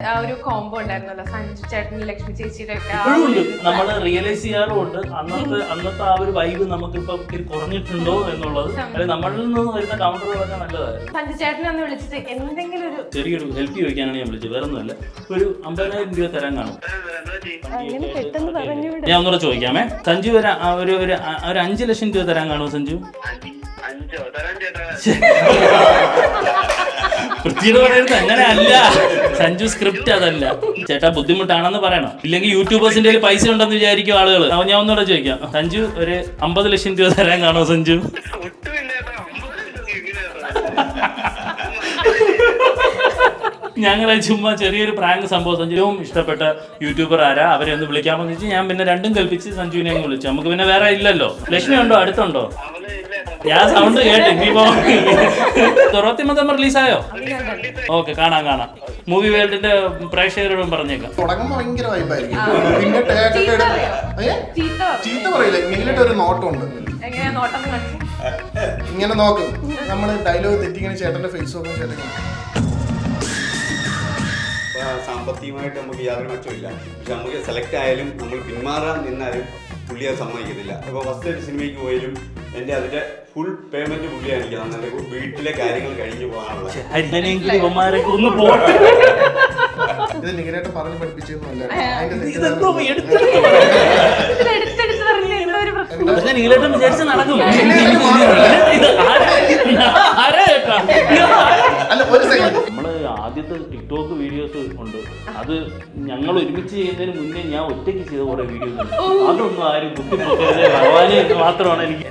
ആ ഒരു കോംബോ ഉണ്ടായിരുന്നല്ലോ സഞ്ജു ചേട്ടൻ ലക്ഷ്മി ചേച്ചിയുടെ ഒക്കെ നമ്മൾ റിയലൈസ് ചെയ്യാറുണ്ട് അന്നത്തെ ആ ഒരു വൈബ് നമുക്കിപ്പോ കുറഞ്ഞിട്ടുണ്ടോ എന്നുള്ളത്. നമ്മളിൽ നിന്ന് വരുന്ന കൗണ്ടറുകളൊക്കെ നല്ലതായിരുന്നു. സഞ്ജു ചേട്ടനെ ഒന്ന് വിളിച്ചിട്ട് എന്തെങ്കിലും ഒരു ചെറിയൊരു ഹെൽപ്പ് ചോദിക്കാനാണ് ഞാൻ വിളിച്ചത്, വേറെ ഒന്നുമല്ല. ഒരു 50,000 രൂപ തരാൻ കാണും. ഞാൻ ഒന്നുകൂടെ ചോദിക്കാമേ. സഞ്ജു ഒരു 5 ലക്ഷം രൂപ തരാൻ കാണുമോ സഞ്ജു? വൃത്തിയോട് പറയുന്നത് അങ്ങനെ അല്ല സഞ്ജു, സ്ക്രിപ്റ്റ് അതല്ല ചേട്ടാ. ബുദ്ധിമുട്ടാണെന്ന് പറയണം, ഇല്ലെങ്കിൽ യൂട്യൂബേഴ്സിന്റെ കയ്യിൽ പൈസ ഉണ്ടെന്ന് വിചാരിക്കും ആളുകൾ. ഞാൻ ഒന്നുകൂടെ ചോദിക്കാം, സഞ്ജു ഒരു 50 ലക്ഷം രൂപ തരാൻ കാണുമോ സഞ്ജു? ഞങ്ങളെ ചുമ്മാ ചെറിയൊരു പ്രാങ്ക് സംഭവം. സഞ്ജുവും ഇഷ്ടപ്പെട്ട യൂട്യൂബർ ആരാ, അവരെ ഒന്ന് വിളിക്കാമെന്ന് വെച്ച് ഞാൻ പിന്നെ രണ്ടും കൽപ്പിച്ച് സഞ്ജുവിനെ അങ്ങ് വിളിച്ചു. നമുക്ക് പിന്നെ വേറെ ഇല്ലല്ലോ. ലക്ഷ്മി ഉണ്ടോ, അടുത്തുണ്ടോ? ഞാൻ സൗണ്ട് കേട്ട്. ഇനിയിപ്പോ തുറത്തിമതം റിലീസായോ? ഓക്കെ, കാണാം. മൂവി വേൾഡിന്റെ പ്രേക്ഷകരോടും പറഞ്ഞേക്കാം. തുടങ്ങുമ്പോ ഭയങ്കര വൈബായിരിക്കും, പിന്നെ ചീത്ത പറയില്ല. ഇങ്ങനെയിട്ട് ഒരു നോട്ടമുണ്ട്, ഇങ്ങനെ നോക്കും. നമ്മള് ഡയലോഗ് തെറ്റിങ്ങനെ ചേട്ടന്റെ ഫേസ് നോക്കും. ചേട്ടൻ സാമ്പത്തികമായിട്ട് നമുക്ക് യാതൊരു മെച്ചമില്ല. പക്ഷെ നമുക്ക് സെലക്ട് ആയാലും നമ്മൾ പിന്മാറാൻ നിന്നാലും പുള്ളി അത് സമ്മതിക്കത്തില്ല. ഇപ്പോൾ ഫസ്റ്റ് ഒരു സിനിമയ്ക്ക് പോയാലും എൻ്റെ അതിന്റെ ഫുൾ പേയ്മെന്റ് പുള്ളിയാണ് എനിക്ക് തന്നെ വീട്ടിലെ കാര്യങ്ങൾ കഴിഞ്ഞു പോകാനുള്ളത്. ഇത് നിങ്ങളായിട്ട് പറഞ്ഞ് പഠിപ്പിച്ചൊന്നുമല്ല. നമ്മള് ആദ്യത്തെ ടിക്ടോക്ക് വീഡിയോസ് ഉണ്ട്, അത് ഞങ്ങൾ ഒരുമിച്ച് ചെയ്യുന്നതിന് മുന്നേ ഞാൻ ഒറ്റയ്ക്ക് ചെയ്ത കുറെ വീഡിയോസ് ഉണ്ട്. അതൊന്നും ആരും ബുദ്ധിമുട്ടരുത് ഭഗവാനെ മാത്രമാണ് എനിക്ക്.